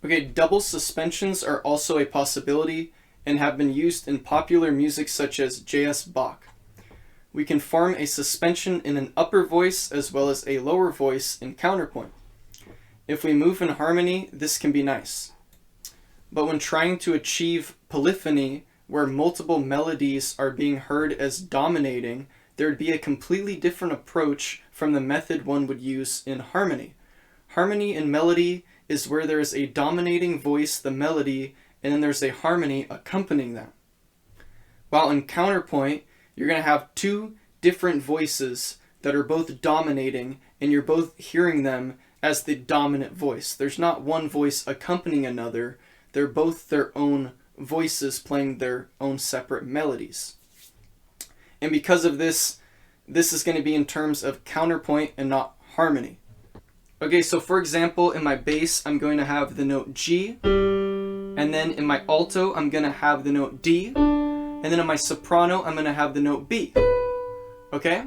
Okay, double suspensions are also a possibility and have been used in popular music such as J.S. Bach. We can form a suspension in an upper voice as well as a lower voice in counterpoint. If we move in harmony, this can be nice. But when trying to achieve polyphony, where multiple melodies are being heard as dominating, there would be a completely different approach from the method one would use in harmony. Harmony in melody is where there is a dominating voice, the melody, and then there's a harmony accompanying that. While in counterpoint, you're going to have two different voices that are both dominating, and you're both hearing them as the dominant voice. There's not one voice accompanying another. They're both their own voices playing their own separate melodies. And because of this, this is going to be in terms of counterpoint and not harmony. Okay, so for example, in my bass, I'm going to have the note G, and then in my alto, I'm going to have the note D, and then in my soprano, I'm going to have the note B. Okay?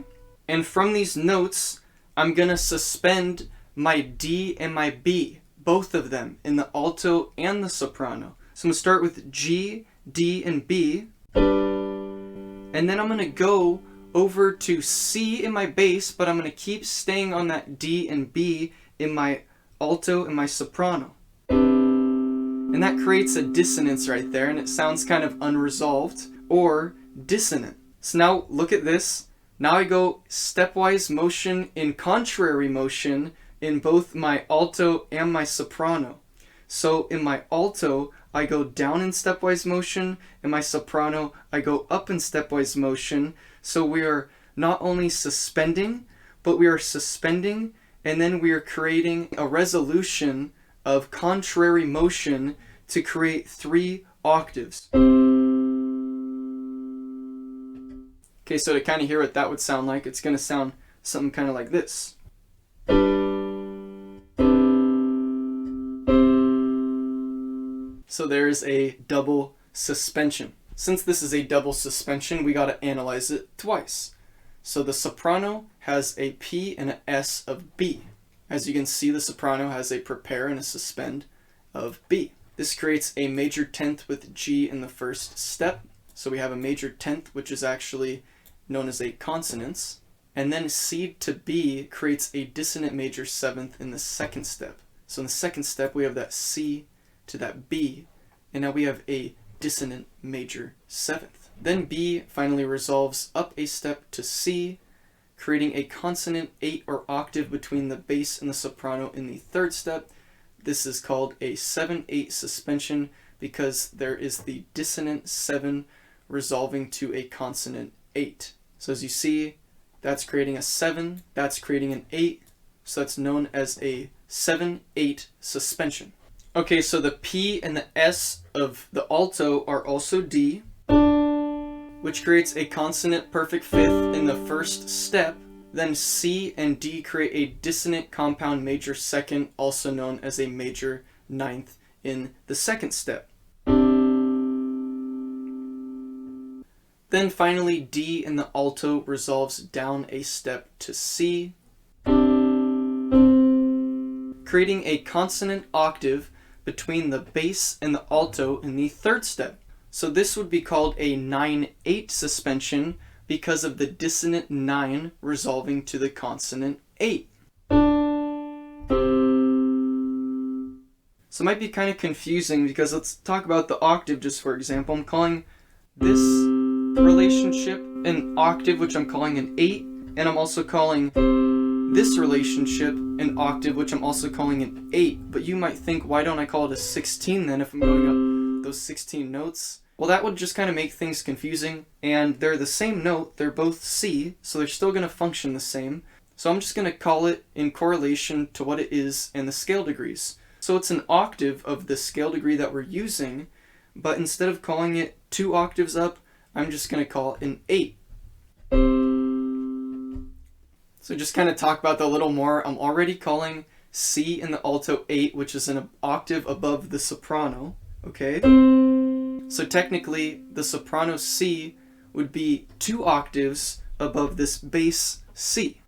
And from these notes, I'm going to suspend my D and my B, both of them, in the alto and the soprano. So I'm going to start with G, D, and B, and then I'm going to go over to C in my bass, but I'm going to keep staying on that D and B in my alto and my soprano. And that creates a dissonance right there, and it sounds kind of unresolved or dissonant. So now look at this. Now I go stepwise motion in contrary motion in both my alto and my soprano. So in my alto, I go down in stepwise motion. In my soprano, I go up in stepwise motion. So we are not only suspending, but we are suspending, and then we are creating a resolution of contrary motion to create 3 octaves. Okay, so to kind of hear what that would sound like, it's going to sound something kind of like this. So there's a double suspension. Since this is a double suspension, we got to analyze it twice. So the soprano has a P and an S of B. As you can see, the soprano has a prepare and a suspend of B. This creates a major 10th with G in the first step. So we have a major 10th, which is actually known as a consonance. And then C to B creates a dissonant major 7th in the second step. So in the second step, we have that C to that B, and now we have a dissonant major 7th. Then B finally resolves up a step to C, creating a consonant 8 or octave between the bass and the soprano in the third step. This is called a 7-8 suspension because there is the dissonant 7 resolving to a consonant 8. So as you see, that's creating a 7, that's creating an 8, so that's known as a 7-8 suspension. Okay, so the P and the S of the alto are also D, which creates a consonant perfect 5th in the first step. Then C and D create a dissonant compound major 2nd, also known as a major 9th in the second step. Then finally, D in the alto resolves down a step to C, creating a consonant octave between the bass and the alto in the third step. So this would be called a 9-8 suspension because of the dissonant 9 resolving to the consonant 8. So it might be kind of confusing because let's talk about the octave just for example. I'm calling this relationship an octave, which I'm calling an 8, and I'm also calling this relationship an octave, which I'm also calling an 8. But you might think, why don't I call it a 16 then if I'm going up those 16 notes? Well, that would just kind of make things confusing, and they're the same note, they're both C, so they're still going to function the same. So I'm just going to call it in correlation to what it is and the scale degrees. So it's an octave of the scale degree that we're using, but instead of calling it 2 octaves up, I'm just going to call it an 8. So just kind of talk about that a little more. I'm already calling C in the alto 8, which is an octave above the soprano, okay? So technically, the soprano C would be 2 octaves above this bass C.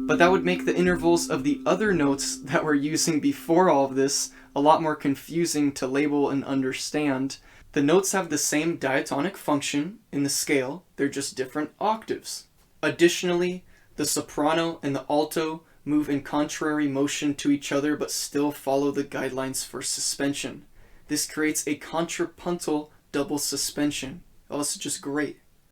But that would make the intervals of the other notes that we're using before all of this a lot more confusing to label and understand. The notes have the same diatonic function in the scale, they're just different octaves. Additionally, the soprano and the alto move in contrary motion to each other but still follow the guidelines for suspension. This creates a contrapuntal double suspension. Oh, this is just great.